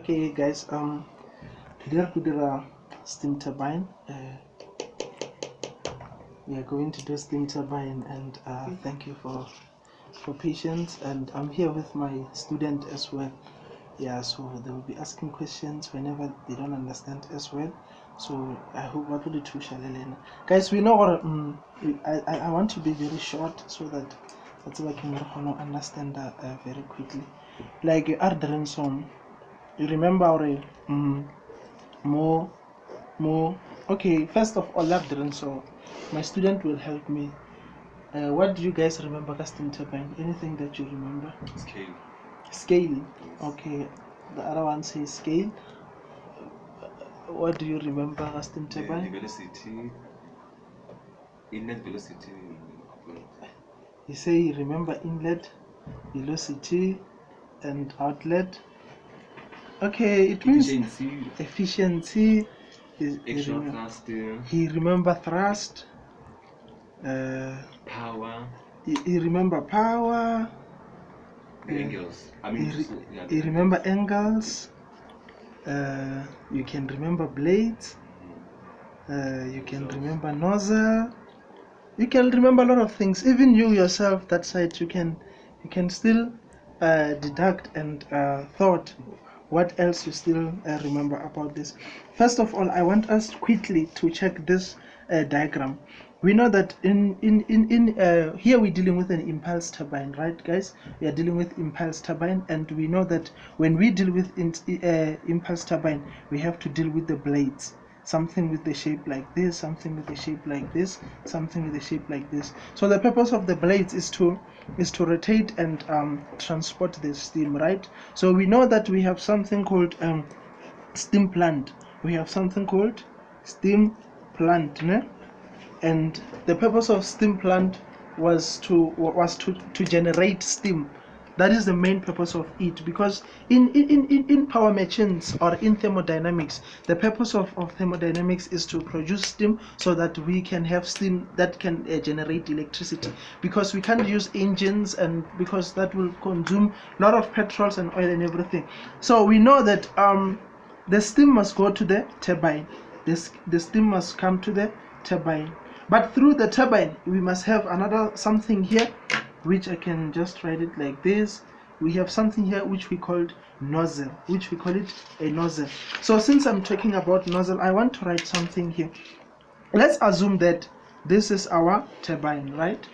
Okay, guys. Today we do a steam turbine. We are going to do steam turbine, and thank you for patience. And I'm here with my student as well. Yeah, so they will be asking questions whenever they don't understand as well. So I hope what will do shall learn. Guys, we know what I want to be very short so that I can understand very quickly. Like Ardren song. You remember already? More. Okay, first of all, Ardren song. My student will help me. What do you guys remember casting turbine? Anything that you remember? Scale. Scale. Yes. Okay. The other one says scale. What do you remember casting turbine? The velocity. Inlet velocity. You say you remember inlet, velocity, and outlet. Okay, it means efficiency. He remember thrust. Power. He remember power. Angles. He remember angles. You can remember blades. You can remember nozzle. You can remember a lot of things. Even you yourself, that side, you can still deduct and thought what else you still remember about this. First of all, I want us quickly to check this diagram. We know that in here we're dealing with an impulse turbine, right, guys? We are dealing with impulse turbine, and we know that when we deal with impulse turbine, we have to deal with the blades. Something with the shape like this, something with the shape like this, something with the shape like this. So the purpose of the blades is to rotate and transport the steam, right? So we know that we have something called steam plant. We have something called steam plant, né? And the purpose of steam plant was to generate steam. That is the main purpose of it, because in power machines or in thermodynamics, the purpose of thermodynamics is to produce steam so that we can have steam that can generate electricity, because we can't use engines, and because that will consume a lot of petrols and oil and everything. So we know that the steam must go to the turbine. The steam must come to the turbine, but through the turbine we must have another something here, which I can just write it like this. We have something here which we called nozzle, which we call it a nozzle. So since I'm talking about nozzle, I want to write something here. Let's assume that this is our turbine, right?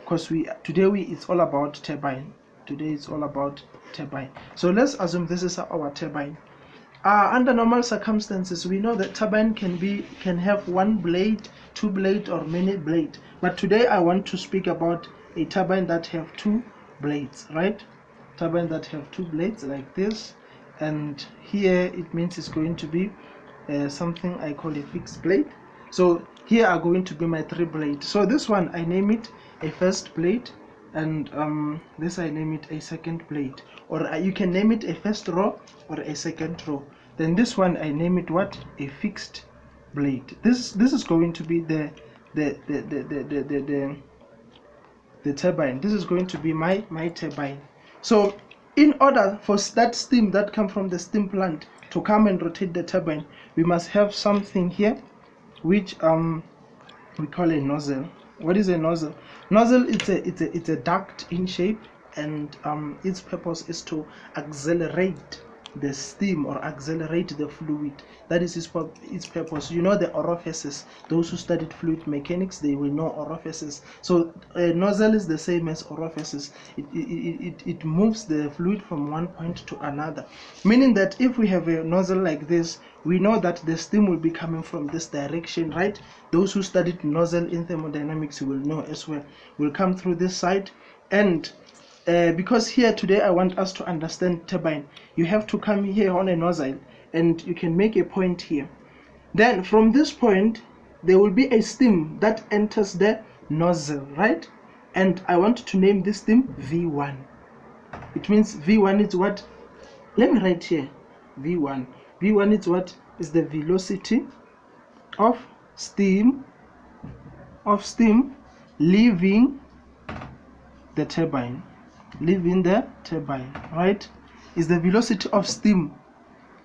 Because it's all about turbine. Today it's all about turbine. So let's assume this is our turbine. Under normal circumstances, we know that turbine can have one blade, two blade, or many blade. But today I want to speak about a turbine that have two blades, right? Turbine that have two blades like this, and here it means it's going to be something I call a fixed blade. So here are going to be my three blades. So this one I name it a first blade, and this I name it a second blade, or you can name it a first row or a second row. Then this one I name it what? A fixed blade. This is going to be the turbine. This is going to be my turbine. So in order for that steam that come from the steam plant to come and rotate the turbine, we must have something here which we call a nozzle. What is a nozzle? Nozzle, it's a duct in shape, and its purpose is to accelerate the steam or accelerate the fluid. That is its purpose. You know the orifices. Those who studied fluid mechanics, they will know orifices. So a nozzle is the same as orifices. It moves the fluid from one point to another, meaning that if we have a nozzle like this, we know that the steam will be coming from this direction, right? Those who studied nozzle in thermodynamics will know as well. Will come through this side, and because here today I want us to understand turbine, you have to come here on a nozzle, and you can make a point here. Then from this point there will be a steam that enters the nozzle, right? And I want to name this steam V1. It means V1 is what? Let me write here V1. V1 is what? Is the velocity of steam leaving the turbine. Right? Is the velocity of steam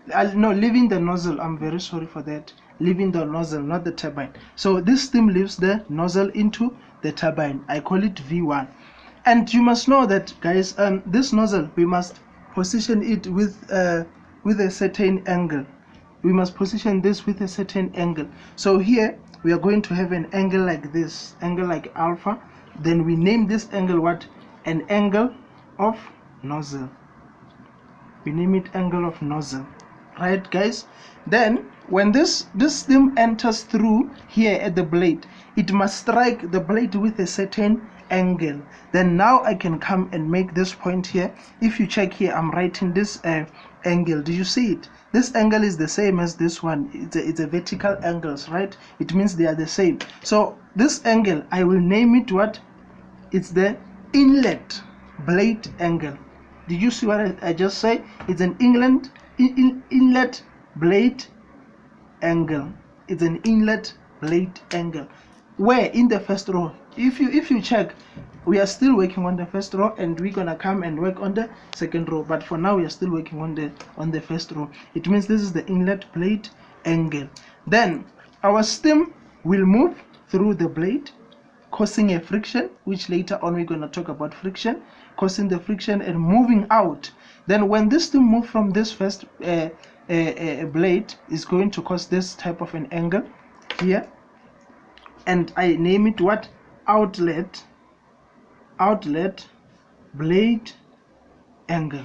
No, leaving the nozzle. I'm very sorry for that. Leaving the nozzle, not the turbine. So this steam leaves the nozzle into the turbine. I call it V1. And you must know that, guys, this nozzle, we must position it with a certain angle. We must position this with a certain angle. So here we are going to have an angle like this, angle like alpha. Then we name this angle what? An angle of nozzle. We name it angle of nozzle. Right, guys? Then when this steam enters through here at the blade, it must strike the blade with a certain angle. Then now I can come and make this point here. If you check here, I'm writing this angle. Do you see it? This angle is the same as this one. It's a vertical angles, right? It means they are the same. So this angle, I will name it what? It's the inlet blade angle. Did you see what I just said? It's an inlet blade angle. It's an inlet blade angle. Where? In the first row. If you check, we are still working on the first row, and we're gonna come and work on the second row. But for now, we are still working on the first row. It means this is the inlet blade angle. Then our steam will move through the blade, causing a friction, which later on we're gonna talk about friction, causing the friction and moving out. Then when this steam move from this first blade, is going to cause this type of an angle here, and I name it what? Outlet blade angle.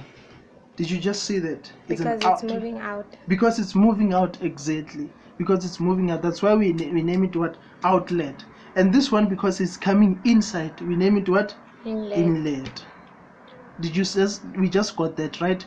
Did you just see that? Because it's moving out. Because it's moving out, exactly. Because it's moving out. That's why we name it what? Outlet. And this one, because it's coming inside, we name it what? Inlet. Did you say? We just got that, right?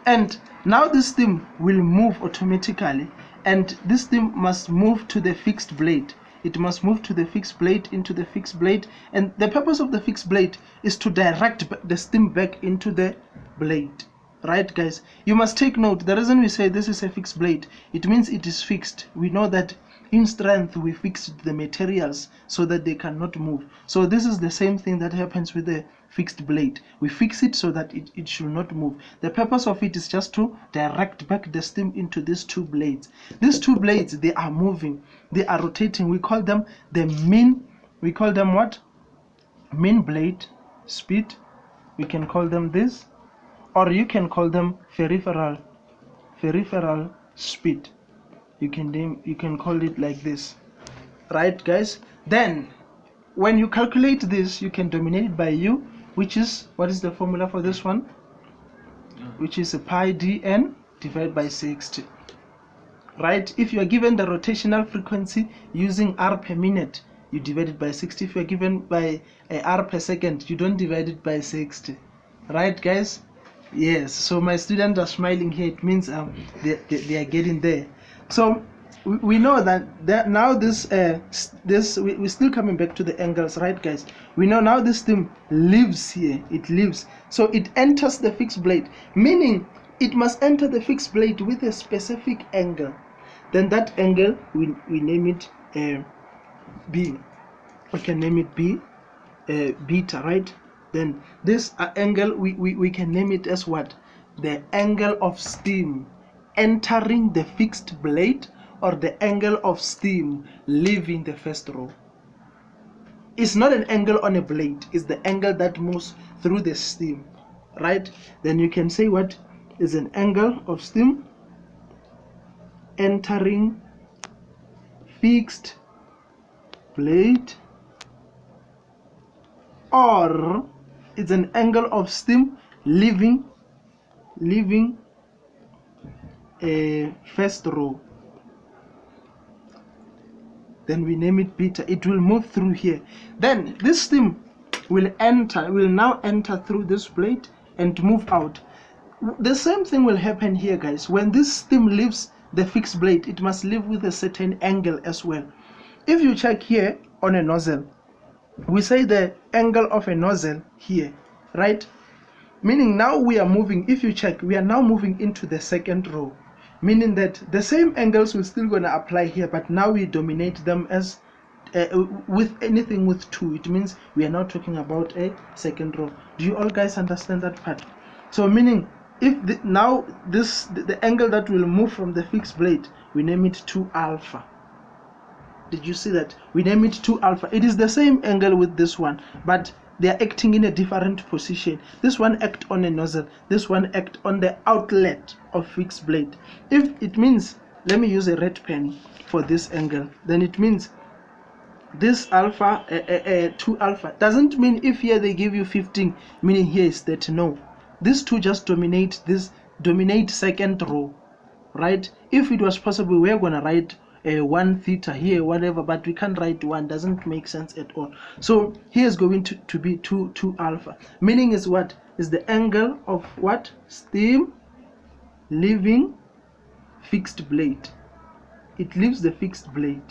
And now this steam will move automatically, and this steam must move to the fixed blade. It must move to the fixed blade, into the fixed blade, and the purpose of the fixed blade is to direct the steam back into the blade. Right, guys? You must take note. The reason we say this is a fixed blade, it means it is fixed. We know that in strength we fixed the materials so that they cannot move. So this is the same thing that happens with the fixed blade. We fix it so that it should not move. The purpose of it is just to direct back the steam into these two blades. These two blades, they are moving, they are rotating. We call them the mean. We call them what? Mean blade speed. We can call them this, or you can call them peripheral speed. You can call it like this, right, guys? Then when you calculate this, you can dominate it by u, which is, what is the formula for this one? Which is a pi dn divided by 60, right? If you are given the rotational frequency using r per minute, you divide it by 60. If you are given by r per second, you don't divide it by 60, right, guys? Yes. So my students are smiling here. It means they are getting there. So we know that now we're still coming back to the angles, right, guys? We know now this steam lives here. It lives, so it enters the fixed blade, meaning it must enter the fixed blade with a specific angle. Then that angle, we name it b. We can name it b, beta, right? Then this angle, we can name it as what? The angle of steam entering the fixed blade, or the angle of steam leaving the first row. It's not an angle on a blade, it's the angle that moves through the steam, right? Then you can say what is an angle of steam entering fixed blade, or it's an angle of steam leaving a first row. Then we name it beta. It will move through here. Then this steam will now enter through this blade and move out. The same thing will happen here, guys. When this steam leaves the fixed blade, it must leave with a certain angle as well. If you check here on a nozzle, we say the angle of a nozzle here, right? Meaning now we are moving. If you check, we are now moving into the second row, meaning that the same angles will still gonna apply here, but now we dominate them as with anything with 2. It means we are now talking about a second row. Do you all guys understand that part? So meaning if now the angle that will move from the fixed blade, we name it 2 alpha. Did you see that? We name it 2 alpha. It is the same angle with this one, but they are acting in a different position. This one act on a nozzle, this one act on the outlet of fixed blade. If it means, let me use a red pen for this angle, then it means this alpha 2 alpha doesn't mean if here they give you 15, meaning here is 30. No, these two just dominate second row, right? If it was possible, we're gonna write 1 theta here, whatever, but we can't write 1, doesn't make sense at all. So here is going to be 2 alpha, meaning is what is the angle of what? Steam leaving fixed blade. It leaves the fixed blade.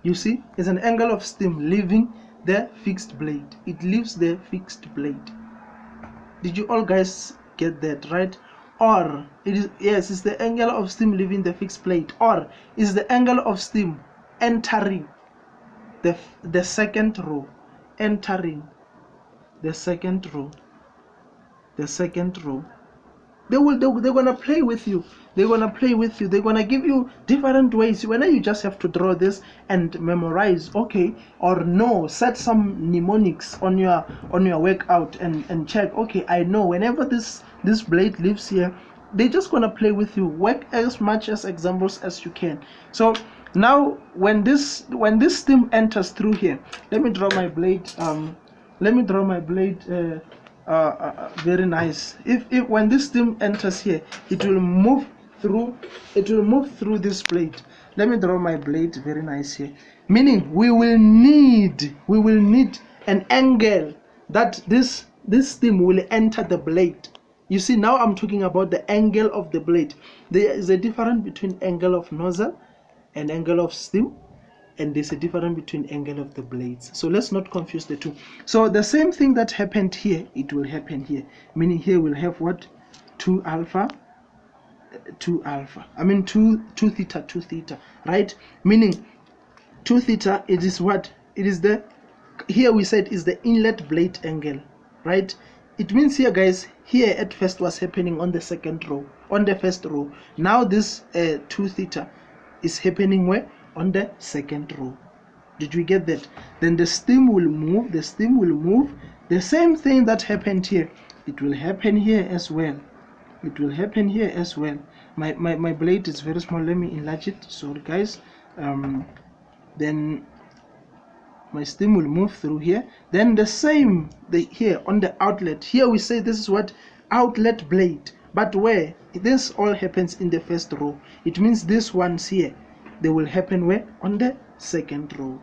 You see, it's an angle of steam leaving the fixed blade. It leaves the fixed blade. Did you all guys get that, right? Or it is, yes, it's the angle of steam leaving the fixed blade, or is the angle of steam entering the second row, entering the second row. They're gonna play with you. They're gonna give you different ways. When you just have to draw this and memorize, okay, or no, set some mnemonics on your workout and check. Okay, I know whenever this blade leaves here, they're just gonna play with you. Work as much as examples as you can. So now when this steam enters through here, let me draw my blade. Very nice. If when this steam enters here, it will move through this blade. Let me draw my blade very nice here, meaning we will need an angle that this steam will enter the blade. You see, now I'm talking about the angle of the blade. There is a difference between angle of nozzle and angle of steam, and there's a difference between angle of the blades. So let's not confuse the two. So the same thing that happened here, it will happen here, meaning here we'll have what? 2 alpha, I mean 2 theta, right? Meaning 2 theta, it is what? It is the, here we said is the inlet blade angle, right? It means here, guys, here at first was happening on the second row, on the first row. Now this 2 theta is happening where? On the second row. Did we get that? Then the steam will move. The same thing that happened here, it will happen here as well. My blade is very small. Let me enlarge it. Sorry guys. Then my steam will move through here. Then the same here on the outlet. Here we say this is what? Outlet blade. But where? This all happens in the first row. It means this one's here, they will happen where? On the second row.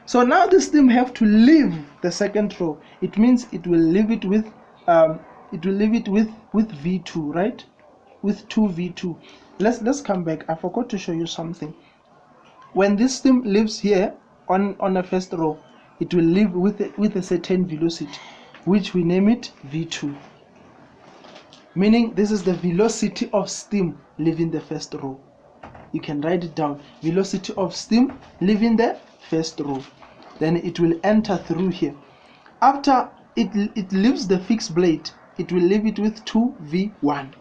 So now the steam have to leave the second row. It means it will leave it with V2, right? With 2 V2. Let's come back. I forgot to show you something. When this steam leaves here on the first row, it will leave with a certain velocity, which we name it V2. Meaning this is the velocity of steam leaving the first row. You can write it down. Velocity of steam leaving the first row. Then it will enter through here. After it leaves the fixed blade, it will leave it with 2 V1.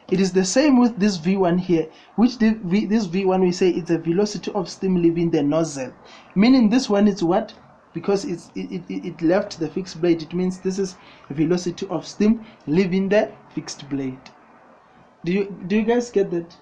It is the same with this V1 here, which this V1 we say it's a velocity of steam leaving the nozzle. Meaning this one is what? Because it left the fixed blade, it means this is velocity of steam leaving the fixed blade. Do you guys get that?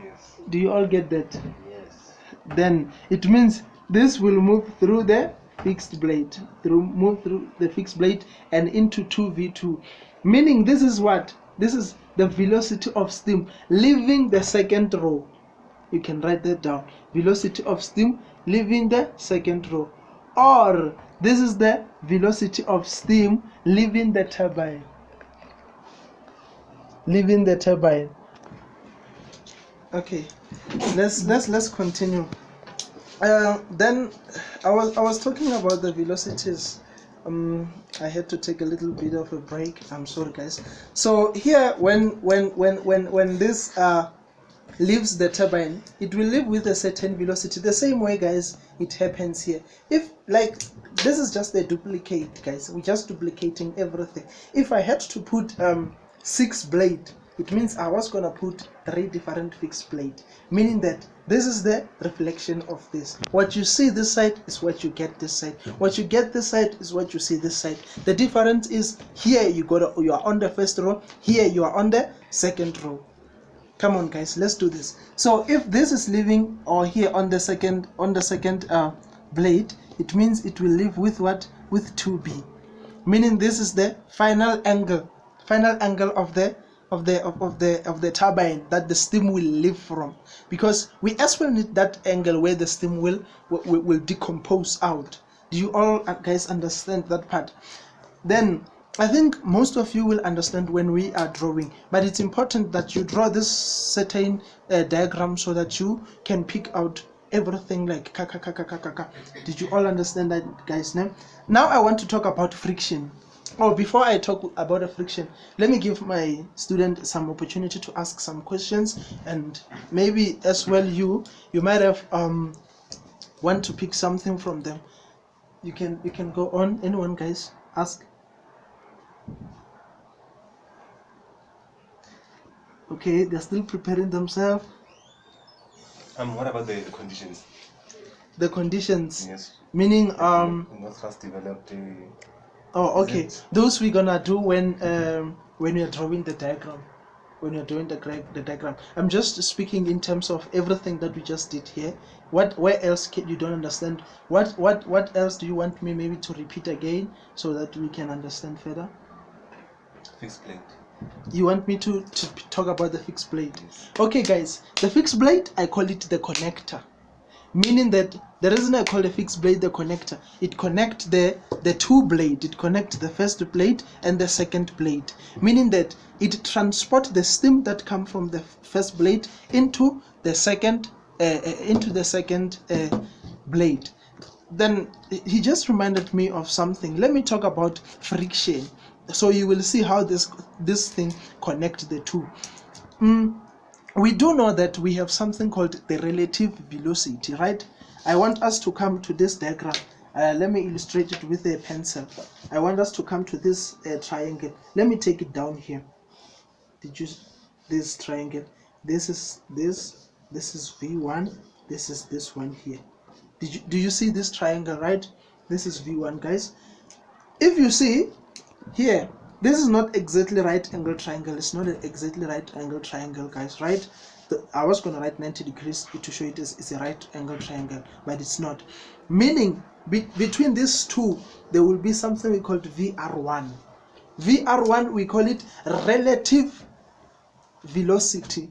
Yes. Do you all get that? Yes. Then it means this will move through the fixed blade, move through the fixed blade and into 2V2. Meaning this is what? This is the velocity of steam leaving the second row. You can write that down. Velocity of steam leaving the second row. Or this is the velocity of steam leaving the turbine. Leaving the turbine. Okay, let's continue. Then I was talking about the velocities. I had to take a little bit of a break. I'm sorry, guys. So here, when this leaves the turbine, it will leave with a certain velocity. The same way, guys, it happens here. If, like, this is just a duplicate, guys, we're just duplicating everything. If I had to put 6 blade, it means I was gonna put 3 different fixed blade, meaning that this is the reflection of this. What you see this side is what you get this side. What you get this side is what you see this side. The difference is here you are on the first row, here you are on the second row. Come on, guys, let's do this. So if this is leaving, or here on the second blade, it means it will leave with what? With 2b, meaning this is the final angle of the turbine that the steam will leave from, because we as well need that angle where the steam will decompose out. Do you all guys understand that part? Then I think most of you will understand when we are drawing, but it's important that you draw this certain diagram so that you can pick out everything like ka. Did you all understand that, guys? Now I want to talk about friction. Before I talk about the friction, let me give my student some opportunity to ask some questions, and maybe as well you might have want to pick something from them. You can go on. Anyone, guys, ask? Okay, they're still preparing themselves. What about the conditions? The conditions? Yes. Meaning What has developed? Oh, okay. Those we're gonna do when you're drawing the diagram. When you're doing the diagram, I'm just speaking in terms of everything that we just did here. Where else you don't understand? What else do you want me maybe to repeat again so that we can understand further? Fixed blade. You want me to talk about the fixed blade? Yes. Okay, guys, the fixed blade, I call it the connector, meaning that the reason I call the fixed blade the connector, it connects the two blade, it connects the first blade and the second blade, meaning that it transports the steam that comes from the first blade into the second blade. Then he just reminded me of something. Let me talk about friction, so you will see how this thing connects the two. We do know that we have something called the relative velocity, right? I want us to come to this diagram. Let me illustrate it with a pencil. I want us to come to this triangle. Let me take it down here. This triangle? This is V1. This is this one here. Do you see this triangle, right? This is V1, guys. If you see here, this is not exactly right angle triangle. It's not an exactly right angle triangle, guys, right? I was going to write 90 degrees to show it is a right angle triangle, but it's not. Meaning, between these two, there will be something we call VR1. VR1, we call it relative velocity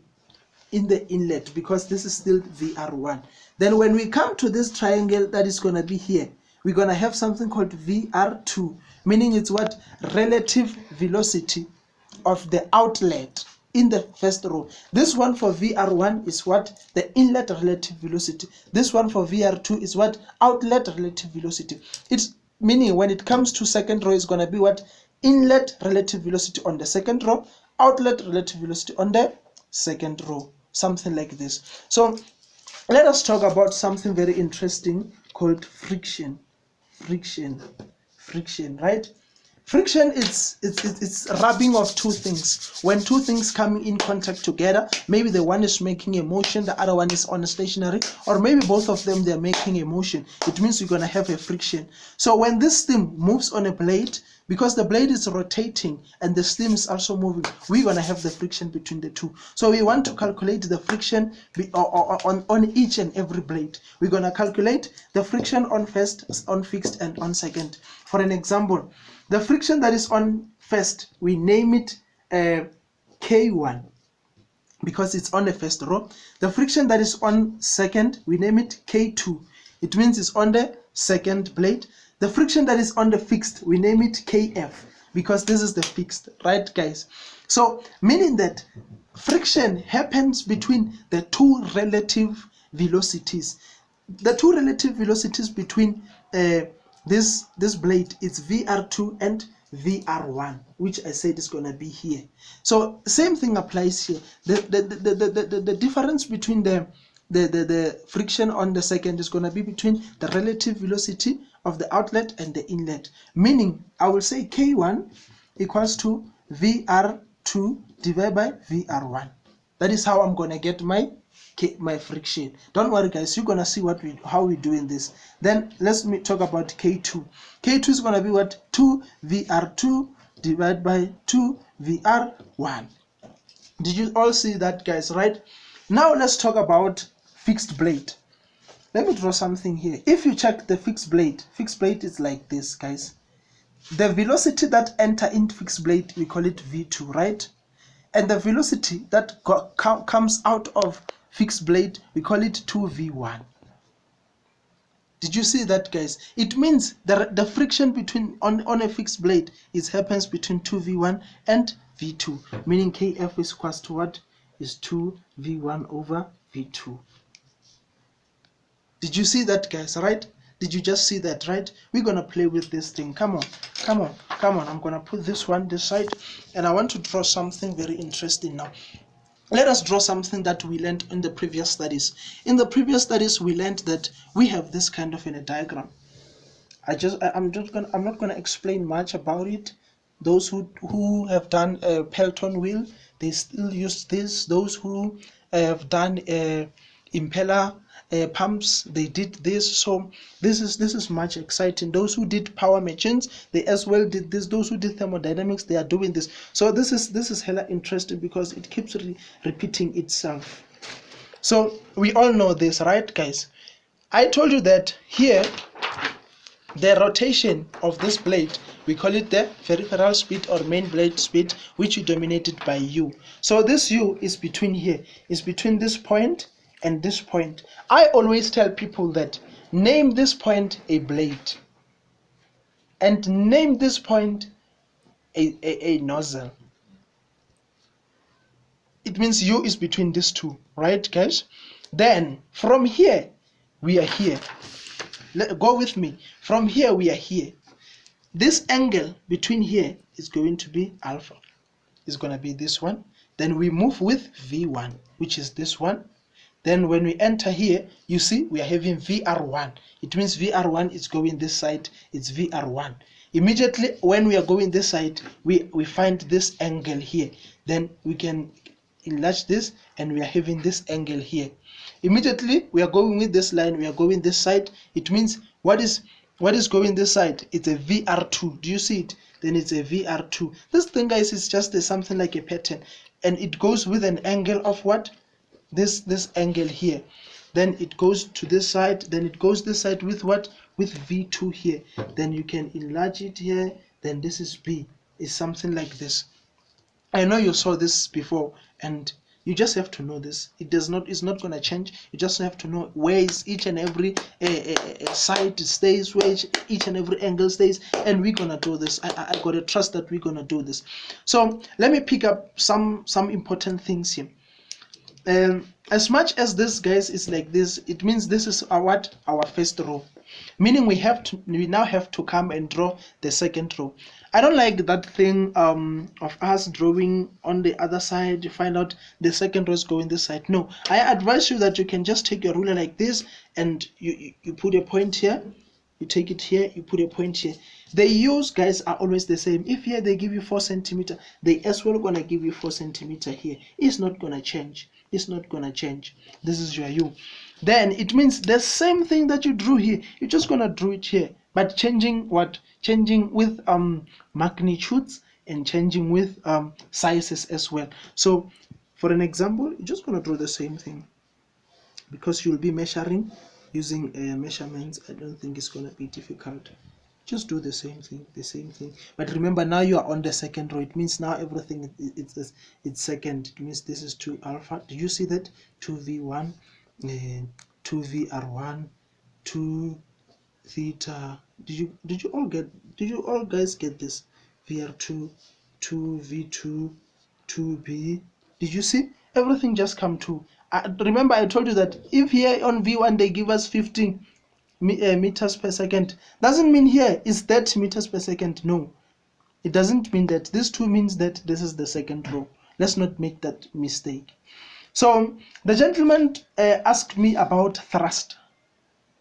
in the inlet, because this is still VR1. Then when we come to this triangle that is going to be here, we're going to have something called VR2, meaning it's what? Relative velocity of the outlet in the first row. This one for VR1 is what? The inlet relative velocity. This one for VR2 is what? Outlet relative velocity. It's meaning when it comes to second row, it's going to be what? Inlet relative velocity on the second row, outlet relative velocity on the second row. Something like this. So let us talk about something very interesting called friction. Friction, right? Friction is it's rubbing of two things. When two things come in contact together, maybe the one is making a motion, the other one is on a stationary, or maybe both of them they're making a motion. It means you're gonna have a friction. So when this steam moves on a blade, because the blade is rotating and the steam is also moving, we're gonna have the friction between the two. So we want to calculate the friction on each and every blade. We're gonna calculate the friction on first, on fixed, and on second. For an example, the friction that is on first, we name it K1 because it's on the first row. The friction that is on second, we name it K2. It means it's on the second blade. The friction that is on the fixed, we name it KF because this is the fixed, right, guys? So meaning that friction happens between the two relative velocities. The two relative velocities between this blade is VR2 and VR1, which I said is going to be here. So same thing applies here. The difference between the friction on the second is going to be between the relative velocity of the outlet and the inlet, meaning I will say K1 equals to VR2 divided by VR1. That is how I'm going to get my friction. Don't worry guys, you're going to see how we're doing this. Then let's talk about K2. K2 is going to be what? 2 VR2 divided by 2 VR1. Did you all see that, guys? Right? Now let's talk about fixed blade. Let me draw something here. If you check the fixed blade is like this, guys. The velocity that enter into fixed blade, we call it V2, right? And the velocity that comes out of fixed blade, we call it 2V1. Did you see that, guys? It means the friction between on a fixed blade happens between 2V1 and V2, meaning Kf is equals to what? Is 2V1 over V2. Did you see that, guys? Right? Did you just see that? Right? We're gonna play with this thing. Come on. I'm gonna put this one this side, and I want to draw something very interesting now. Let us draw something that we learned in the previous studies. In the previous studies, we learned that we have this kind of in a diagram. I'm not gonna explain much about it. Those who have done a Pelton wheel, they still use this. Those who have done impeller pumps, they did this. So this is much exciting. Those who did power machines, they as well did this. Those who did thermodynamics, they are doing this. So this is hella interesting because it keeps repeating itself. So we all know this, right, guys? I told you that here the rotation of this blade, we call it the peripheral speed or main blade speed, which is dominated by U. So this U is between here, is between this point and this point. I always tell people that name this point a blade and name this point a nozzle. It means U is between these two, right, guys? Then from here we are here. Go with me. From here we are here. This angle between here is going to be alpha. It's going to be this one. Then we move with V1, which is this one. Then when we enter here, you see we are having VR1. It means VR1 is going this side. It's VR1. Immediately when we are going this side, we find this angle here. Then we can enlarge this and we are having this angle here. Immediately we are going with this line, we are going this side. It means what is going this side? It's a VR2. Do you see it? Then it's a VR2. This thing, guys, is just something like a pattern, and it goes with an angle of what? This angle here. Then it goes to this side, then it goes this side with what? With V2 here. Then you can enlarge it here. Then this is B. It's something like this. I know you saw this before, and you just have to know this. It's not going to change. You just have to know where is each and every side stays, where each and every angle stays, and we're going to do this. I got to trust that we're going to do this. So let me pick up some important things here. As much as this, guys, is like this, it means this is our first row, meaning we now have to come and draw the second row. I don't like that thing of us drawing on the other side. You find out the second row is going this side. No, I advise you that you can just take your ruler like this, and you put a point here, you take it here, you put a point here. The U's, guys, are always the same. If here they give you 4 centimeter, they as well gonna give you 4 centimeter here. It's not gonna change. It's not gonna change. This is your U. Then it means the same thing that you drew here, you're just gonna draw it here, but changing what? Changing with magnitudes and changing with sizes as well. So for an example, you're just gonna draw the same thing, because you'll be measuring using measurements. I don't think it's gonna be difficult. Just do the same thing. But remember, now you are on the second row. It means now everything it's second. It means this is 2 alpha. Do you see that? 2v1, 2vr1, 2 theta. Did you all guys get this? vr2, 2v2, 2b. Did you see? Everything just come to. Remember, I told you that if here on v1 they give us 15 meters per second, doesn't mean here is 30 meters per second. No, It doesn't mean that this 2 means that this is the second row. Let's not make that mistake. So the gentleman asked me about thrust.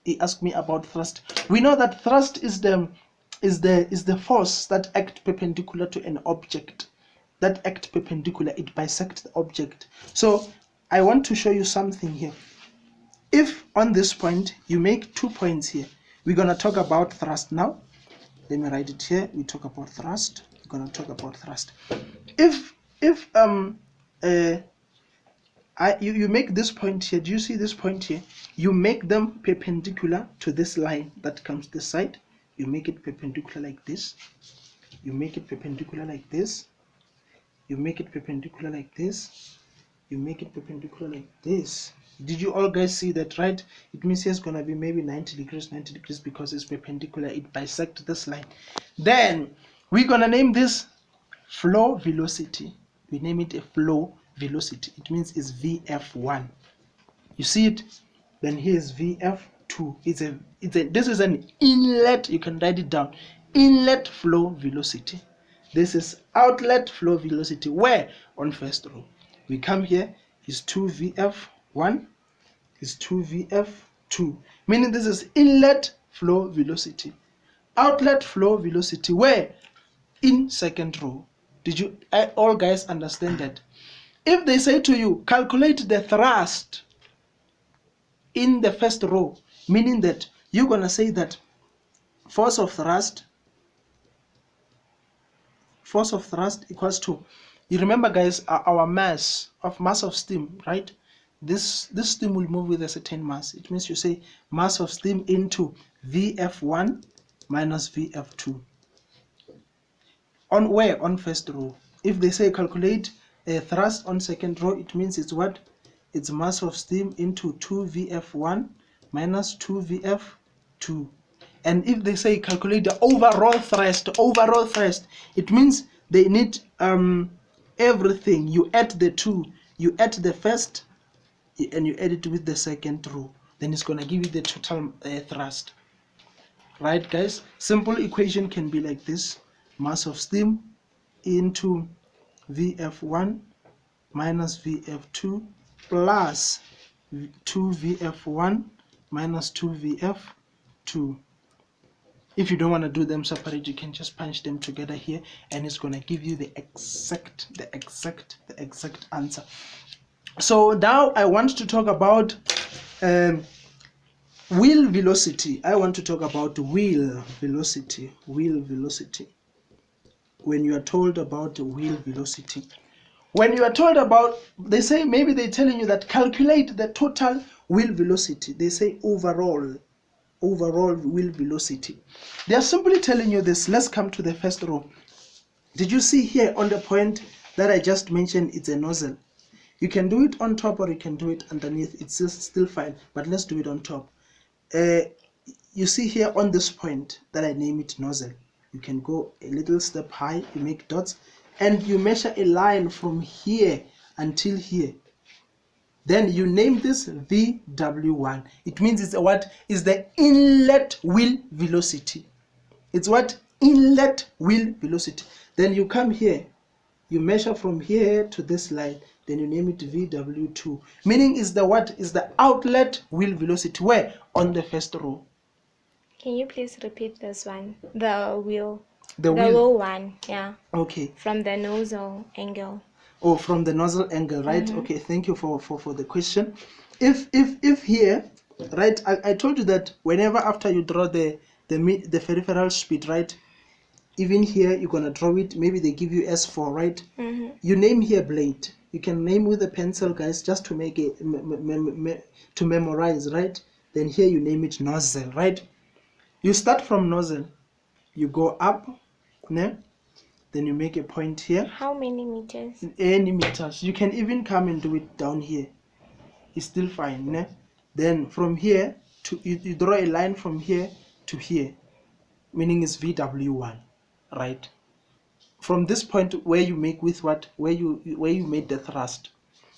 He asked me about thrust. We know that thrust is the force that acts perpendicular to an object. That act perpendicular, it bisects the object. So I want to show you something here. If on this point you make 2 points here, we're gonna talk about thrust now. Let me write it here. We talk about thrust. We're gonna talk about thrust. If you make this point here, do you see this point here? You make them perpendicular to this line that comes this side. You make it perpendicular like this. You make it perpendicular like this. You make it perpendicular like this. You make it perpendicular like this. Did you all guys see that, right? It means here's gonna be maybe 90 degrees because it's perpendicular. It bisects this line. Then we're gonna name this flow velocity. We name it a flow velocity. It means it's VF1. You see it? Then here's VF2. This is an inlet. You can write it down. Inlet flow velocity. This is outlet flow velocity. Where? On first row. We come here. Is 2VF1. Is 2VF2. Meaning this is inlet flow velocity. Outlet flow velocity. Where? In second row. Did you all guys understand that? If they say to you, calculate the thrust in the first row, meaning that you're going to say that force of thrust equals to, you remember guys, our mass of steam, right? This steam will move with a certain mass. It means you say mass of steam into VF1 minus VF2. On where? On first row. If they say calculate a thrust on second row, it means it's what? It's mass of steam into 2VF1 minus 2VF2. And if they say calculate the overall thrust, it means they need everything. You add the two, you add the first, and you add it with the second row. Then it's gonna give you the total thrust. Right, guys? Simple equation can be like this: mass of steam into VF1 minus VF2 plus 2VF1 minus 2VF2. If you don't want to do them separate, you can just punch them together here, and it's going to give you the exact answer. So now I want to talk about wheel velocity. I want to talk about wheel velocity. When you are told about wheel velocity, when you are told about, they say, maybe they're telling you that calculate the total wheel velocity. They say overall wheel velocity. They are simply telling you this. Let's come to the first row. Did you see here on the point that I just mentioned? It's a nozzle. You can do it on top or you can do it underneath. It's still fine, but let's do it on top. You see here on this point that I name it nozzle. You can go a little step high, you make dots, and you measure a line from here until here. Then you name this VW1. It means it's what is the inlet wheel velocity. It's what? Inlet wheel velocity. Then you come here, you measure from here to this line, then you name it VW2. Meaning is the what? Is the outlet wheel velocity. Where? On the first row. Can you please repeat this one? The wheel. The low one, yeah. Okay. From the nozzle angle. Oh, from the nozzle angle, right? Okay, thank you for the question. If here, right, I told you that whenever after you draw the peripheral speed, right, even here you're gonna draw it. Maybe they give you S4, right? You name here blade. You can name with a pencil, guys, just to make it to memorize, right? Then here you name it nozzle, right? You start from nozzle, you go up, ne? Then you make a point here. How many meters? Any meters. You can even come and do it down here. It's still fine, ne? Then from here to you draw a line from here to here, meaning it's VW1, right? From this point where you make with what, where you made the thrust,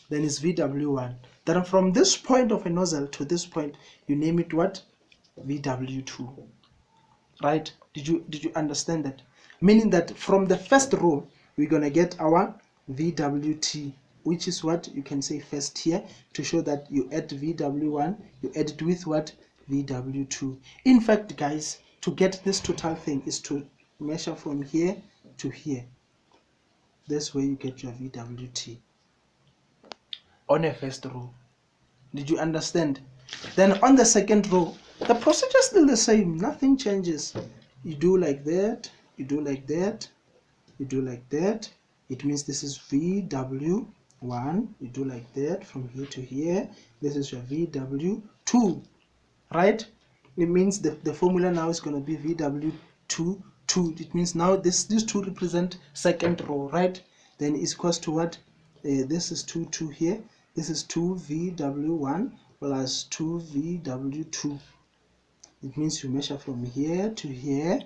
then it's VW1. Then from this point of a nozzle to this point, you name it what? VW2. Right? Did you understand that? meaning that from the first row we're gonna get our VWT, which is what you can say first here to show that you add VW1, you add it with what? VW2. In fact, guys, to get this total thing is to measure from here to here. That's where you get your VWT on a first row. Did you understand? Then on the second row, the procedure is still the same, nothing changes. You do like that, you do like that, you do like that. It means this is VW1. You do like that from here to here. This is your VW2, right? It means the formula now is going to be VW2. It means now these two represent second row, right? Then it's equals to what? This is 2 here. This is 2 VW1 plus 2 VW2. It means you measure from here to here,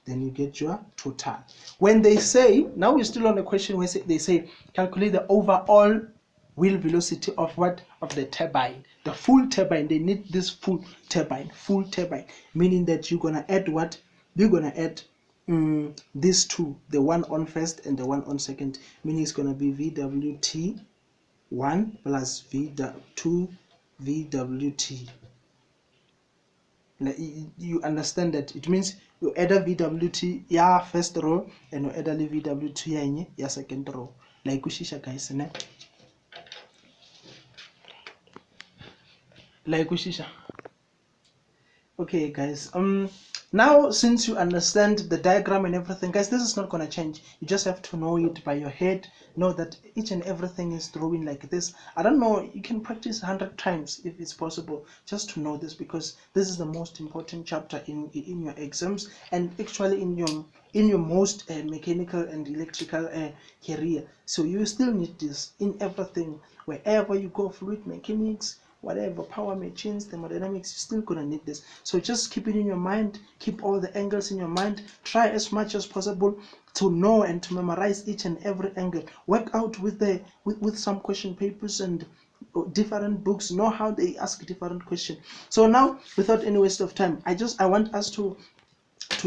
then you get your total. When they say, now we're still on the question where they say calculate the overall wheel velocity of what? Of the turbine. The full turbine, they need this full turbine, meaning that you're gonna add what? You're gonna add these two, the one on first and the one on second, meaning it's gonna be VWT1 plus V2 VWT. You understand that? It means you add a VWT ya first row and you add a VWT ya second row. Like ushisha guys, ne? Like ushisha. Okay guys, now since you understand the diagram and everything, guys, this is not gonna change. You just have to know it by your head. Know that each and everything is drawing like this. I don't know, you can practice 100 times if it's possible, just to know this, because this is the most important chapter in your exams, and actually in your most mechanical and electrical career. So you still need this in everything, wherever you go, fluid mechanics, whatever, power machines, thermodynamics, you're still gonna need this. So just keep it in your mind, keep all the angles in your mind, try as much as possible to know and to memorize each and every angle. Work out with some question papers and different books, know how they ask different questions. So now, without any waste of time, I want us to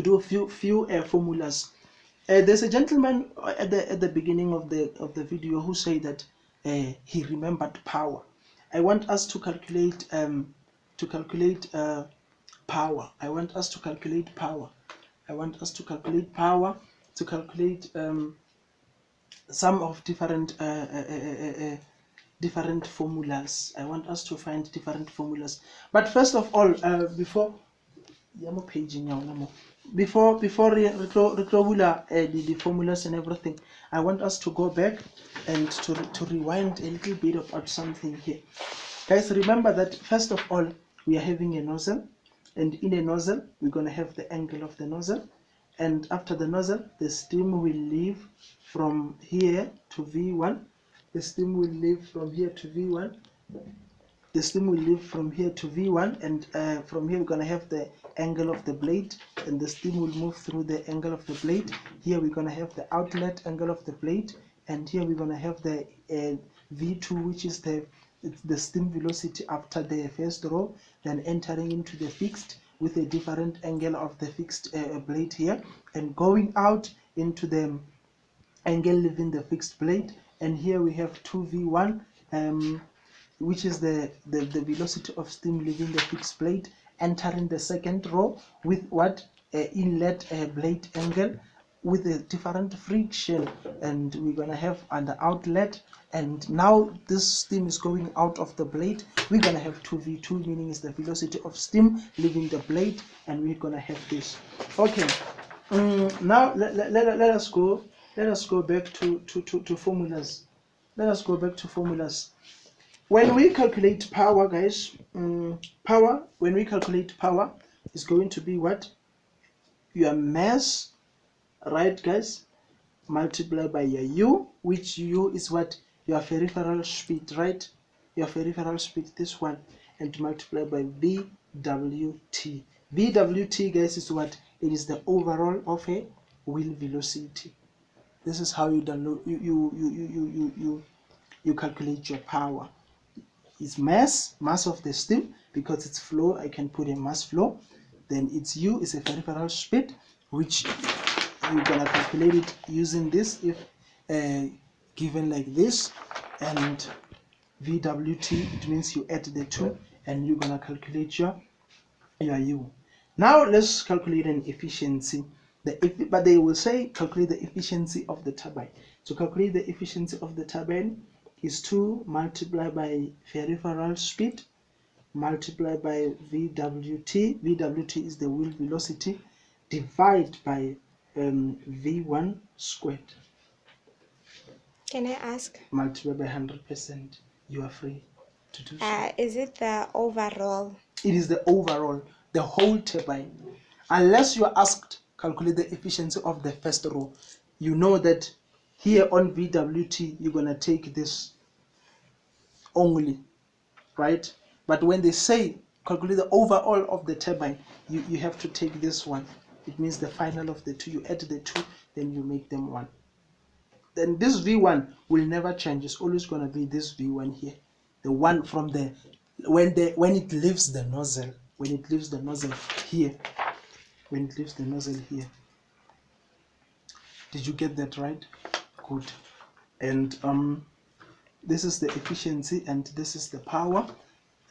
do a few formulas. There's a gentleman at the beginning of the video who said that he remembered power. I want us to calculate power. I want us to calculate power. I want us to calculate power, to calculate some of different formulas. I want us to find different formulas. But first of all, before the formulas and everything, I want us to go back and to rewind a little bit about something here. Guys, remember that first of all, we are having a nozzle, and in a nozzle we're going to have the angle of the nozzle, and after the nozzle the steam will leave from here to V1. The steam will leave from here to V1. The steam will leave from here to V1, and from here we're going to have the angle of the blade, and the steam will move through the angle of the blade. Here we're going to have the outlet angle of the blade, and here we're going to have the V2, which is the steam velocity after the first row, then entering into the fixed with a different angle of the fixed blade here, and going out into the angle leaving the fixed blade. And here we have 2V1, which is the velocity of steam leaving the fixed blade, entering the second row with what? Inlet blade angle with a different friction, and we're gonna have an outlet. And now this steam is going out of the blade. We're gonna have 2V2, meaning is the velocity of steam leaving the blade, and we're gonna have this. Okay, now let us go back to formulas. Let us go back to formulas. When we calculate power, guys, when we calculate power, is going to be what? Your mass, right, guys, multiplied by your U, which U is what? Your peripheral speed, right? Your peripheral speed, this one, and multiplied by VWT. VWT, guys, is what? It is the overall of a wheel velocity. This is how you download, you calculate your power. It's mass of the steam, because it's flow, I can put a mass flow. Then its U is a peripheral speed, which you're gonna calculate it using this if given like this, and VWT, it means you add the two and you're gonna calculate your U. Now let's calculate an efficiency. But they will say calculate the efficiency of the turbine. To calculate the efficiency of the turbine is 2 multiplied by peripheral speed multiplied by VWT. VWT is the wheel velocity, divided by V1 squared. Can I ask? Multiplied by 100%. You are free to do so. Is it the overall? It is the overall, the whole turbine. Unless you are asked calculate the efficiency of the first row, you know that here on VWT you're gonna take this only, right? But when they say calculate the overall of the turbine, you have to take this one. It means the final of the two. You add the two, then you make them one. Then this V1 will never change. It's always gonna be this V1 here, the one from the when it leaves the nozzle. When it leaves the nozzle here. When it leaves the nozzle here. Did you get that right? Good. And this is the efficiency and this is the power.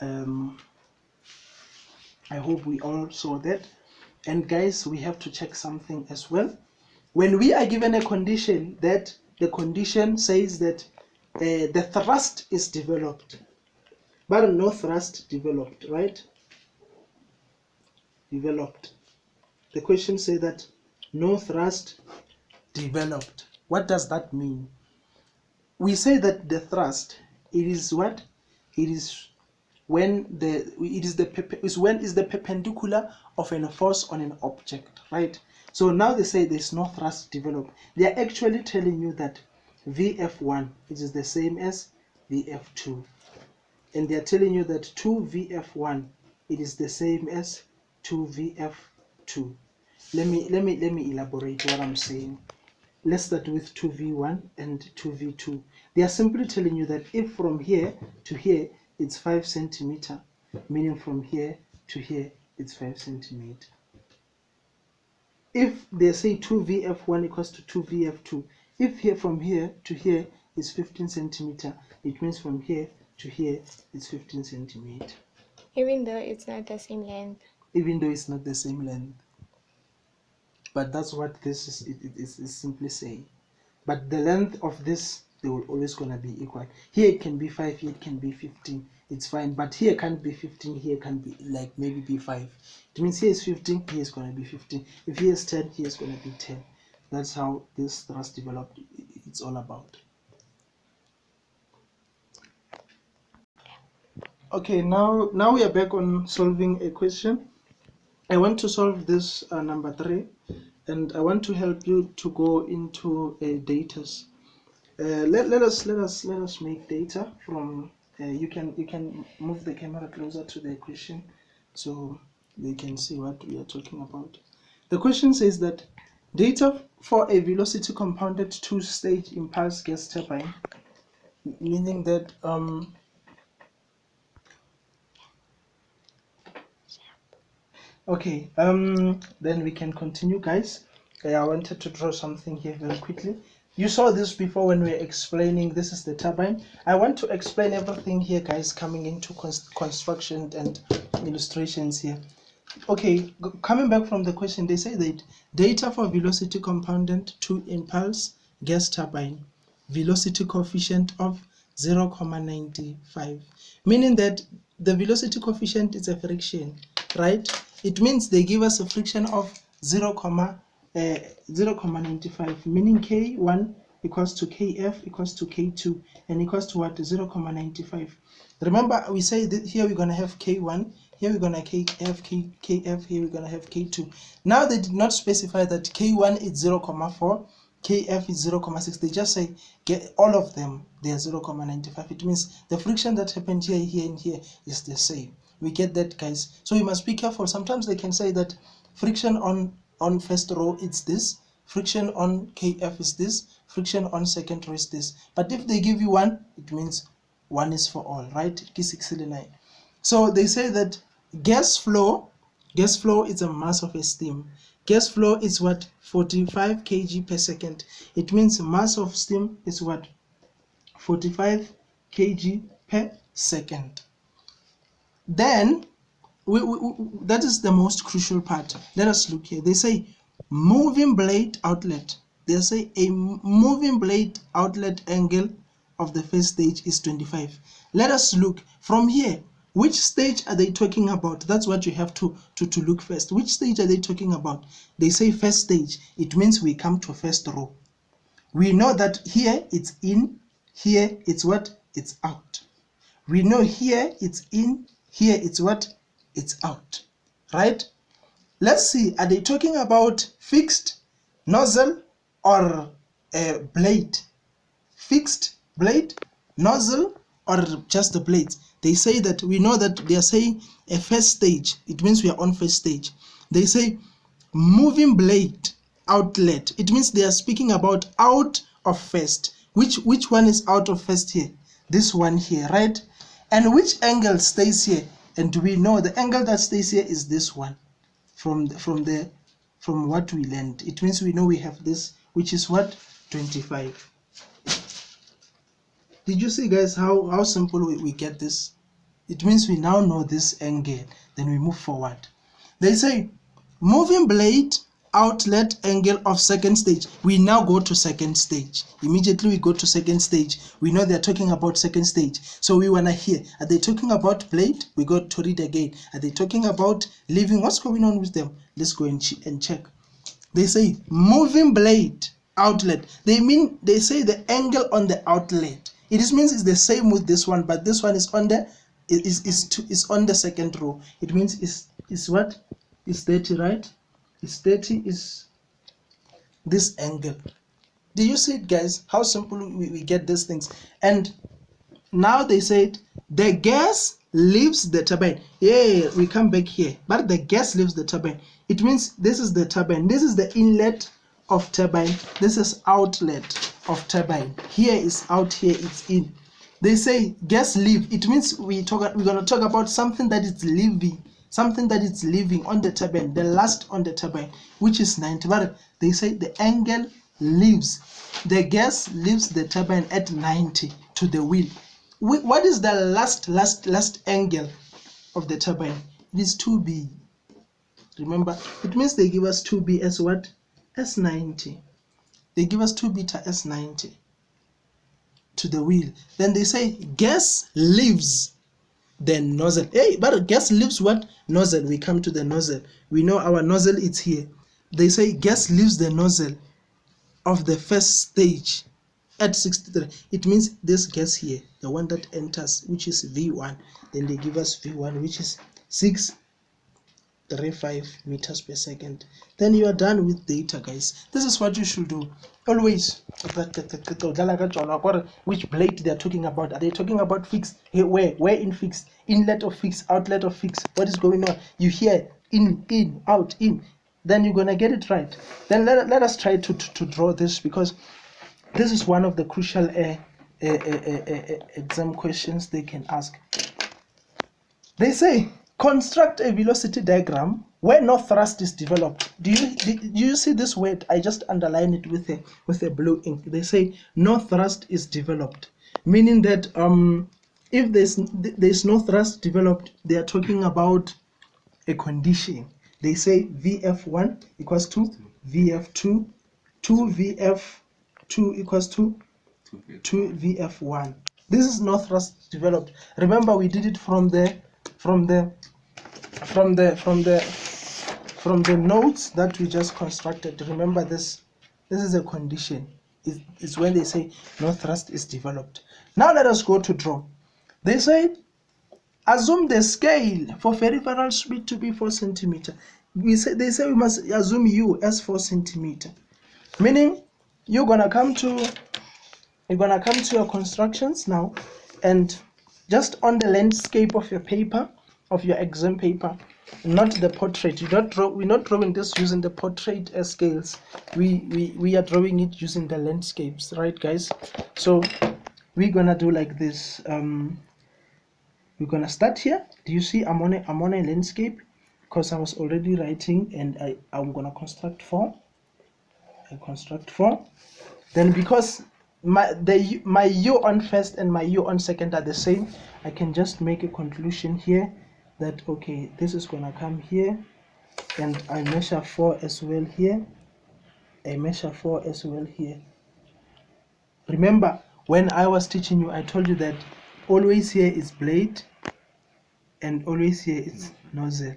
I hope we all saw that. And guys, we have to check something as well. When we are given a condition that the condition says that the thrust is developed, but no thrust developed, right? Developed. The question says that no thrust developed. What does that mean? We say that the thrust, it is what? It is when the perpendicular of a force on an object, right? So now they say there's no thrust developed. They are actually telling you that VF1 it is the same as VF2, and they are telling you that 2VF1 it is the same as 2VF2. Let me elaborate what I'm saying. Let's start with 2V1 and 2V2. They are simply telling you that if from here to here it's 5 centimeter, meaning from here to here it's 5 centimeter. If they say 2VF1 equals to 2VF2, if here from here to here is 15 centimeter, it means from here to here is 15 centimeter. Even though it's not the same length. Even though it's not the same length. But that's what this is simply saying. But the length of this, they will always gonna be equal. Here it can be 5, here it can be 15. It's fine, but here can't be 15, here can be like maybe be 5. It means here is 15, here is gonna be 15. If here is 10, here is gonna be 10. That's how this thrust developed. It's all about. Okay, now we are back on solving a question. I want to solve this number 3, and I want to help you to go into data. Let us make data from. You can move the camera closer to the question, so they can see what we are talking about. The question says that data for a velocity compounded 2-stage impulse gas turbine, meaning that okay, then we can continue, guys. I wanted to draw something here very quickly. You saw this before when we were explaining. This is the turbine. I want to explain everything here, guys, coming into construction and illustrations here. Okay, coming back from the question, they say that data for velocity compounded 2 impulse gas turbine, velocity coefficient of 0.95, meaning that the velocity coefficient is a friction, right? It means they give us a friction of 0.95, meaning K1 equals to Kf equals to K2 and equals to what? 0.95. Remember, we say that here we're going to have K1, here we're going to have Kf, here we're going to have K2. Now they did not specify that K1 is 0.4, Kf is 0.6. They just say get all of them, they are 0.95. It means the friction that happened here, here, and here is the same. We get that, guys. So you must be careful. Sometimes they can say that friction on first row it's this, friction on Kf is this, friction on second row is this. But if they give you one, it means one is for all, right? So they say that gas flow is a mass of a steam. gas flow is what? 45 kg per second. It means mass of steam is what? 45 kg per second. Then that is the most crucial part. Let us look here. They say moving blade outlet. They say a moving blade outlet angle of the first stage is 25. Let us look from here. Which stage are they talking about? That's what you have to look first. Which stage are they talking about? They say first stage. It means we come to first row. We know that here it's in, here it's what? It's out. We know here it's in, here it's what? It's out. Right? Let's see, are they talking about fixed nozzle or a blade? Fixed blade, nozzle, or just the blades? They say that we know that they are saying a first stage. It means we are on first stage. They say moving blade outlet. It means they are speaking about out of first. Which one is out of first here? This one here, right? And which angle stays here? And we know the angle that stays here is this one. From what we learned, it means we know we have this, which is what? 25. Did you see, guys, how simple we get this? It means we now know this angle. Then we move forward. They say moving blade outlet angle of second stage. We now go to second stage. Immediately we go to second stage. We know they're talking about second stage. So we want to hear, are they talking about blade? We go to read again. Are they talking about leaving? What's going on with them? Let's go and check. They say moving blade outlet. They say the angle on the outlet. It means it's the same with this one, but this one is on the is on the second row. It means is what? Is 30, right? Is 30 is this angle. Do you see it, guys? How simple we get these things. And now they said the gas leaves the turbine. Yeah, we come back here. But the gas leaves the turbine. It means this is the turbine. This is the inlet of turbine. This is outlet of turbine. Here is out, here it's in. They say gas leave. It means we're going to talk about something that is leaving. Something that is leaving on the turbine, the last on the turbine, which is 90. But they say the angle leaves. The gas leaves the turbine at 90 to the wheel. What is the last angle of the turbine? It is 2B. Remember, it means they give us 2B as what? As 90. They give us 2 beta as 90 to the wheel. Then they say gas leaves the nozzle. Hey, but gas leaves what? Nozzle. We come to the nozzle. We know our nozzle is here. They say gas leaves the nozzle of the first stage at 63. It means this gas here, the one that enters, which is V1. Then they give us V1, which is 635 meters per second. Then you are done with data, guys. This is what you should do. Always. Which blade they are talking about? Are they talking about fixed? Hey, where in fixed? Inlet of fixed, outlet of fixed. What is going on? You hear in, out, in. Then you're gonna get it right. Then let us try to draw this, because this is one of the crucial exam questions they can ask. They say construct a velocity diagram where no thrust is developed. Do you see this word? I just underline it with a blue ink. They say no thrust is developed, meaning that if there's no thrust developed, they are talking about a condition. They say VF1 equals to VF2, 2VF2 equals to 2VF1. This is no thrust developed. Remember, we did it from the notes that we just constructed. Remember this is a condition. It's when they say no thrust is developed. Now let us go to draw. They say assume the scale for peripheral speed to be 4 centimeter. They say we must assume U as 4 centimeter, meaning you're gonna come to your constructions now, and just on the landscape of your paper, of your exam paper, not the portrait. We're not drawing this using the portrait scales. We are drawing it using the landscapes, right, guys? So we're gonna do like this. We're gonna start here. Do you see I'm on a landscape, because I was already writing, and I'm gonna construct 4. I construct 4. Then because my u on first and my u on second are the same, I can just make a conclusion here that okay, this is gonna come here, and I measure 4 as well here. I measure 4 as well here. Remember, when I was teaching you, I told you that always here is blade and always here is nozzle.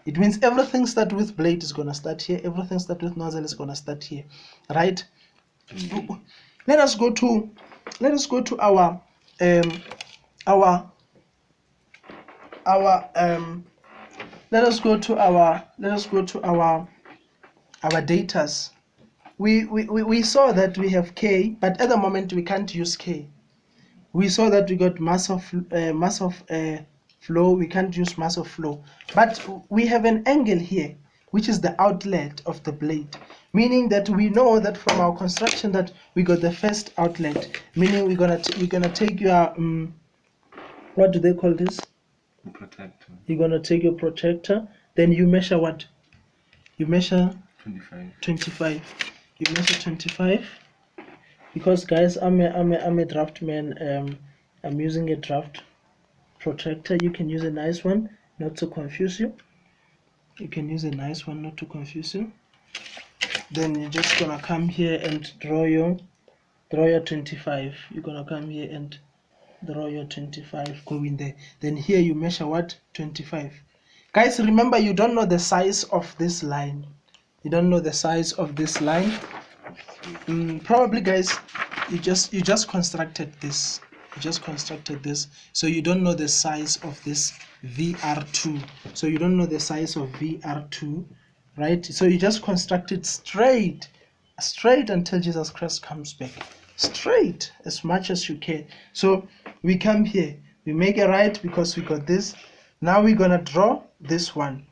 It means everything start with blade is gonna start here, everything start with nozzle is gonna start here, right? Let us go to our datas. We saw that we have K, but at the moment we can't use K. We saw that we got mass of flow. We can't use mass of flow, but we have an angle here, which is the outlet of the blade, meaning that we know that from our construction that we got the first outlet, meaning we're gonna take your what do they call this? Protector. You're gonna take your protector, then you measure what? You measure 25. You measure 25, because guys, I'm a draftsman. I'm using a draft protractor. You can use a nice one, not to confuse you. You can use a nice one, not to confuse you. Then you're just gonna come here and draw your 25. You're gonna come here and draw your 25, go in there. Then here you measure what? 25. Guys, remember, you don't know the size of this line. You don't know the size of this line. Probably, guys, you just constructed this. You just constructed this, so you don't know the size of this VR2. So you don't know the size of VR2, right? So you just construct it straight until Jesus Christ comes back. Straight as much as you can. So we come here, we make a right because we got this. Now we're gonna draw this one.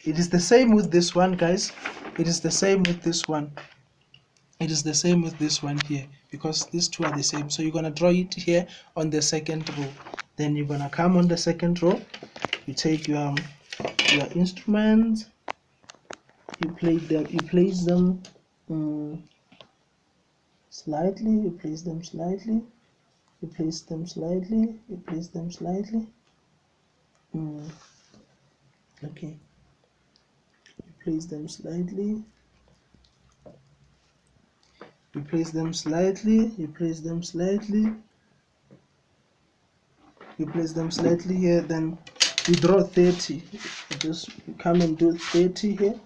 It is the same with this one, guys. It is the same with this one. It is the same with this one here, because these two are the same. So you're gonna draw it here on the second row. Then you're gonna come on the second row. You take your instruments. You place them slightly. You place them slightly. You place them slightly. You place them slightly. Okay. You place them slightly. You place them slightly. You place them slightly. You place them slightly here. Then you draw 30. You come and do 30 here.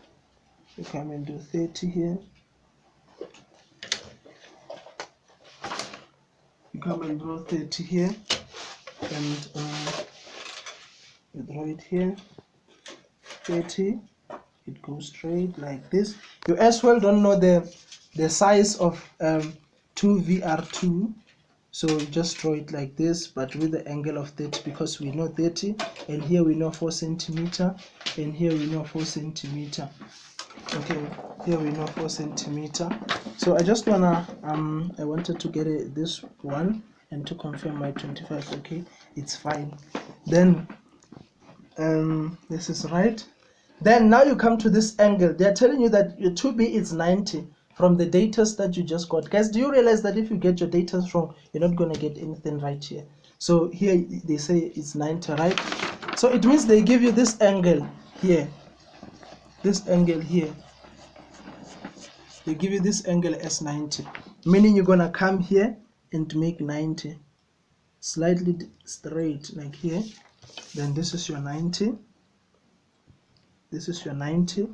You come and do 30 here. You come and draw 30 here, and you draw it here. 30. It goes straight like this. You as well don't know the size of 2VR2, so you just draw it like this, but with the angle of 30, because we know 30, and here we know 4 centimeter, and here we know 4 centimeter. Okay, here we know 4 centimeter. So I just wanna I wanted to get this one and to confirm my 25. Okay, it's fine. Then this is right. Then now you come to this angle. They are telling you that your 2B is 90 from the datas that you just got. Guys, do you realize that if you get your datas wrong, you're not going to get anything right here? So here they say it's 90, right? So it means they give you this angle here. This angle here. They give you this angle as 90. Meaning you're going to come here and make 90. Slightly straight like here. Then this is your 90. This is your 90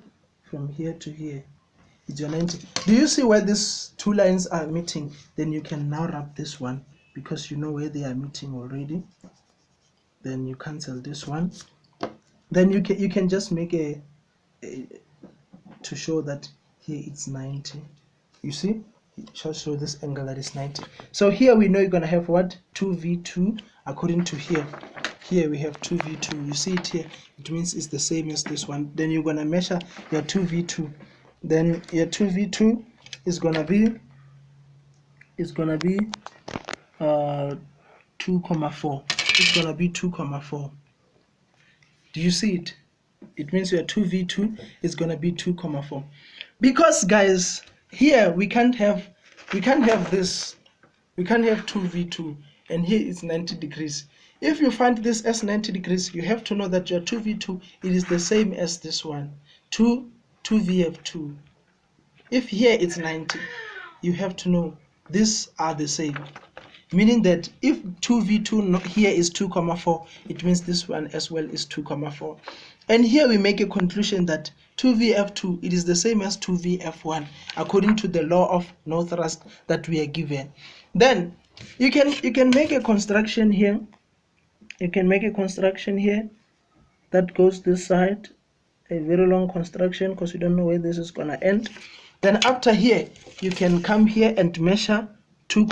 from here to here. It's your 90. Do you see where these two lines are meeting? Then you can now wrap this one, because you know where they are meeting already. Then you cancel this one. Then you can just make a to show that here it's 90. You see? It shall show this angle that is 90. So here we know you're gonna have what? 2V2 according to here. Here we have 2V2. You see it here. It means it's the same as this one. Then you're gonna measure your 2V2. Then your 2V2 is gonna be 2,4. It's gonna be 2,4. Do you see it? It means your 2v2 is going to be 2,4. Because guys, here we can't have this. We can't have 2v2 and here it's 90 degrees. If you find this as 90 degrees, you have to know that your 2v2 it is the same as this one, 2vf2. If here it's 90, you have to know these are the same. Meaning that if 2v2 here is 2,4, it means this one as well is 2,4. And here we make a conclusion that 2vf2 it is the same as 2vf1 according to the law of no thrust that we are given. Then you can make a construction here. You can make a construction here that goes this side, a very long construction because you don't know where this is gonna end. Then after here, you can come here and measure 2,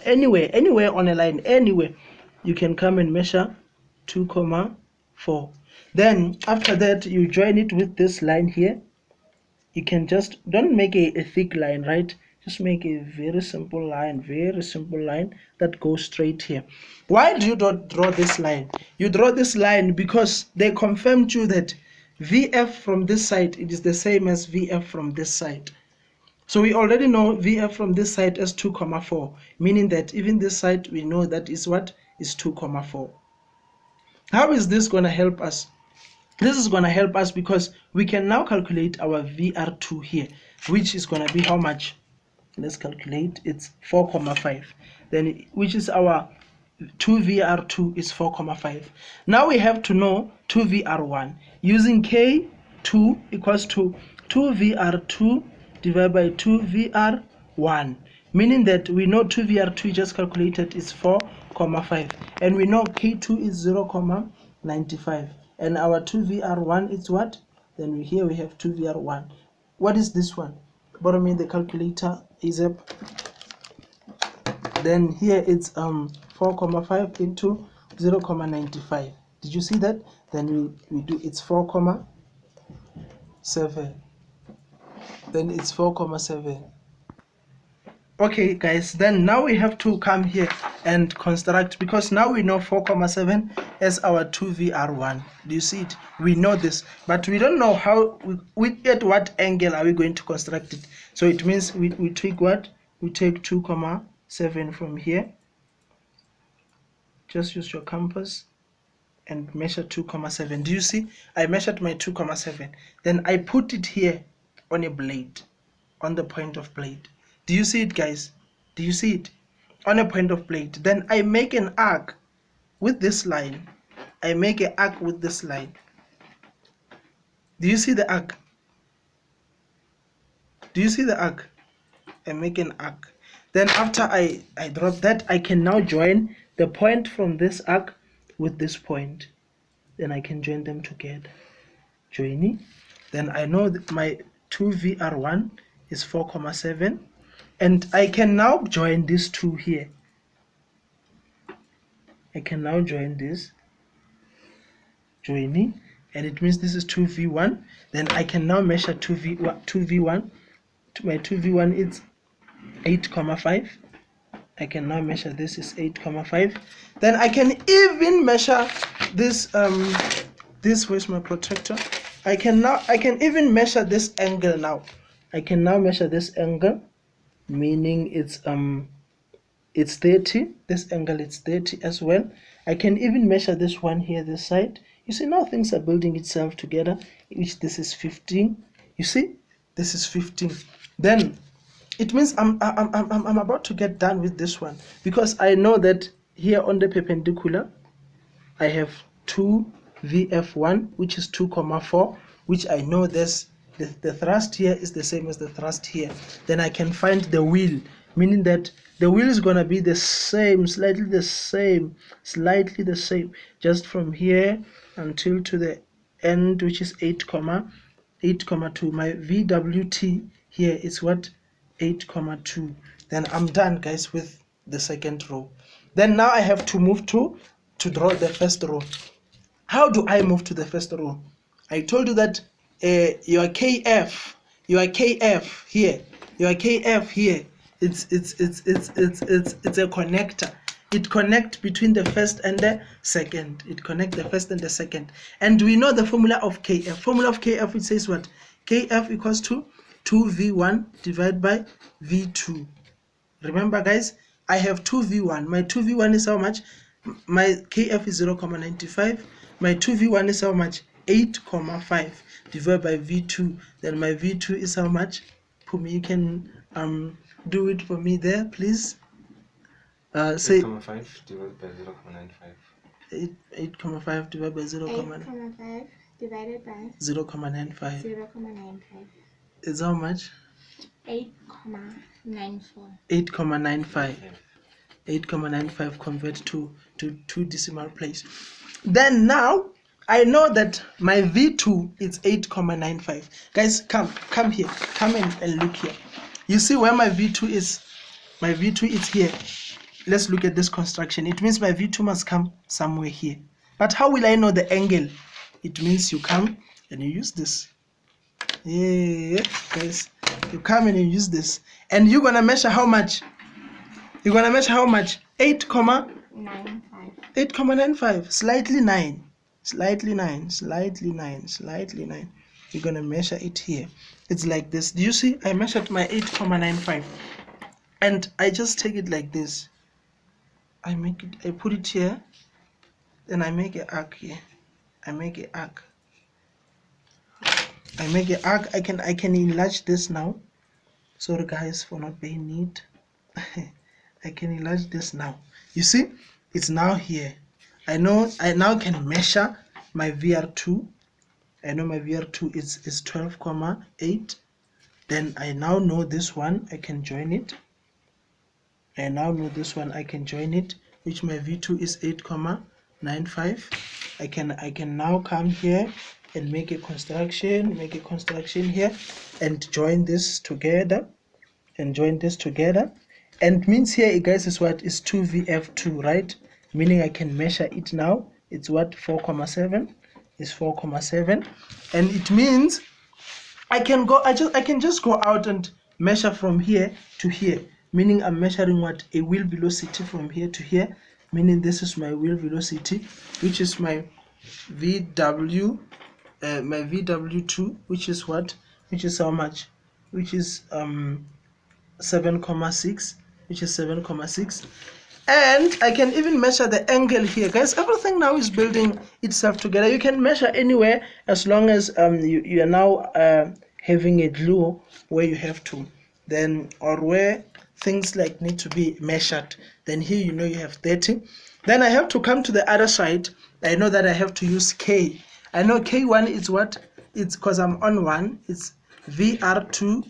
anywhere on a line, anywhere you can come and measure 2,4. Then after that, you join it with this line here. You can just don't make a thick line, right? Just make a very simple line that goes straight here. Why do you not draw this line? You draw this line because they confirmed you that VF from this side it is the same as VF from this side. So we already know VF from this side as 2,4, meaning that even this side we know that is what is 2,4. How is this going to help us? This is going to help us because we can now calculate our VR2 here, which is going to be how much? Let's calculate. It's 4,5. Then which is our 2VR2 is 4,5. Now we have to know 2VR1 using K2 equals to 2VR2 divided by 2VR1, meaning that we know 2VR2 just calculated is 4,5 and we know K2 is 0,95 and our 2VR1 is what? Then here we have 2VR1. What is this one? Bottom in the calculator is up. Then here it's 4,5 into 0,95. Did you see that? Then we do it's 4,7. Then it's 4,7. Okay guys, then now we have to come here and construct, because now we know 4,7 as our 2VR1. Do you see it? We know this, but we don't know how at what angle are we going to construct it. So it means we take what? We take 2,7 from here. Just use your compass and measure 2,7. Do you see? I measured my 2,7. Then I put it here on a blade, on the point of blade. Do you see it, guys? Do you see it? On a point of blade. Then I make an arc with this line. I make an arc with this line. Do you see the arc? Do you see the arc? I make an arc. Then after I drop that, I can now join the point from this arc with this point. Then I can join them together. Joining. Then I know that my 2VR1 is 4,7. And I can now join these two here. I can now join this. Joining. And it means this is 2V1. Then I can now measure 2V1. My 2V1 is 8,5. I can now measure this is 8,5. Then I can even measure this where's my protractor? I can even measure this angle now. I can now measure this angle, meaning it's 30. This angle is 30 as well. I can even measure this one here, this side. You see, now things are building itself together, which this is 15. You see, this is 15. Then it means I'm about to get done with this one, because I know that here on the perpendicular I have 2VF1, which is 2,4, which I know this the thrust here is the same as the thrust here. Then I can find the wheel, meaning that the wheel is going to be the same, slightly the same, just from here until to the end, which is 8,2. My VWT here is what? 8,2. Then I'm done, guys, with the second row. Then now I have to move to draw the first row. How do I move to the first row? I told you that your KF here, it's a connector. it connects between the first and the second. It connects the first and the second. And we know the formula of KF. Formula of KF, it says what? KF equals to 2V1 divided by V2. Remember guys, I have 2V1. My 2V1 is how much? My KF is 0.95. My 2V1 is how much? 8.5 divided by V2. Then my V2 is how much? Pumi, you can do it for me there, please. Say 8.5 divided by 0.95. 8.5 divided by 8.5 divided by 0.95. 0.95. Is how much? 8.94. 8.95. 8.95 convert to two decimal place. Then now I know that my V2 is 8.95. Guys, come here. Come and look here. You see where my V2 is? My V2 is here. Let's look at this construction. It means my V2 must come somewhere here. But how will I know the angle? It means you come and you use this. Yeah, guys. You come and you use this. And you're going to measure how much? You're going to measure how much? 8.95. Slightly 9. Slightly 9. Slightly 9. Slightly 9. You're going to measure it here. It's like this. Do you see? I measured my 8.95. And I just take it like this. I put it here. Then I make an arc here. I make an arc. I can enlarge this now. Sorry guys for not being neat. I can enlarge this now. You see, it's now here. I now can measure my VR2. I know my VR2 is 12.8. Then I now know this one. I can join it. I now know this one. I can join it, which my V2 is 8.95. I can now come here and make a construction here and join this together and means here guys is what is 2VF2, right? Meaning I can measure it now. It's what? 4.7 is 4.7, and it means I can just go out and measure from here to here, meaning I'm measuring what? A wheel velocity from here to here, meaning this is my wheel velocity, which is my VW my VW2, which is what? Which is how much? Which is 7.6, which is 7.6. And I can even measure the angle here, guys. Everything now is building itself together. You can measure anywhere as long as you are now having a glue where you have to, then, or where things like need to be measured. Then here you know you have 30. Then I have to come to the other side. I know that I have to use K. I know K1 is what? It's because I'm on 1. It's VR2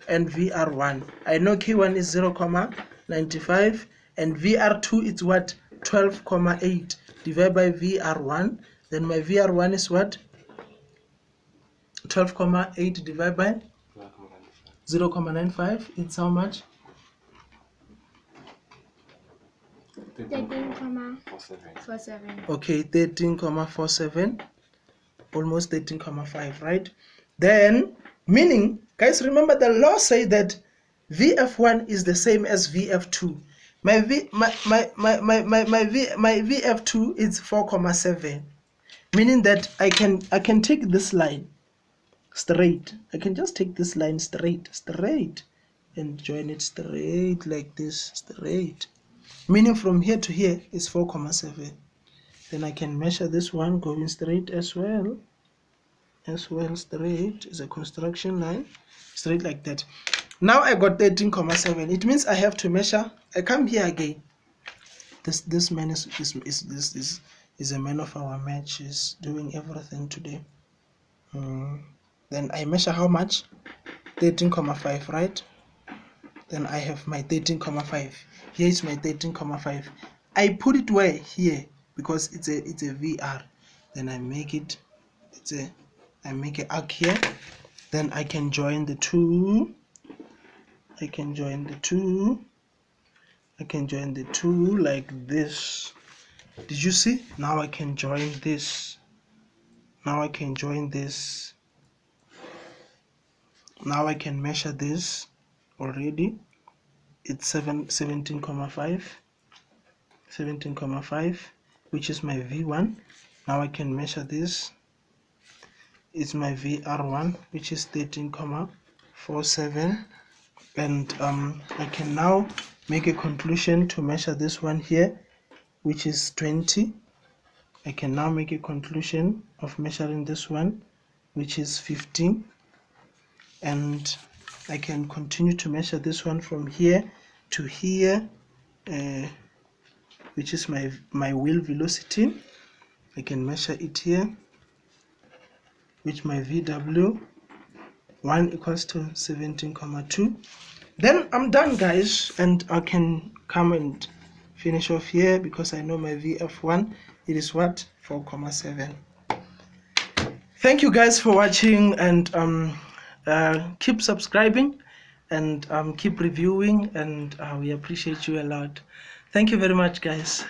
and VR1. I know K1 is 0.95 and VR2 is what? 12.8 divided by VR1. Then my VR1 is what? 12.8 divided by 0.95. It's how much? 13.47. Okay, 13.47. Almost 13.5, right? Then, meaning, guys, remember the law say that VF1 is the same as VF2. My VF2 is 4.7, meaning that I can take this line straight. I can just take this line straight, and join it straight like this, straight. Meaning from here to here is 4.7. Then I can measure this one going straight as well. Straight is a construction line, straight like that. Now I got 13.7. It means I have to measure. I come here again. This man is a man of our match. Is doing everything today. Then I measure how much? 13.5, right? Then I have my 13.5. Here is my 13.5. I put it where? Here, because it's a VR. Then I make it. I make an arc here. Then I can join the two. I can join the two like this. Did you see? Now I can join this. Now I can join this. Now I can measure this already. It's 17.5. 17,5, which is my V1. Now I can measure this. It's my VR1, which is 13,47, and I can now make a conclusion to measure this one here, which is 20. I can now make a conclusion of measuring this one, which is 15, and I can continue to measure this one from here to here, which is my wheel velocity. I can measure it here, which my VW 1 equals to 17,2. Then I'm done, guys, and I can come and finish off here because I know my VF1, it is what, 4,7. Thank you guys for watching, and keep subscribing and keep reviewing, and we appreciate you a lot. Thank you very much, guys.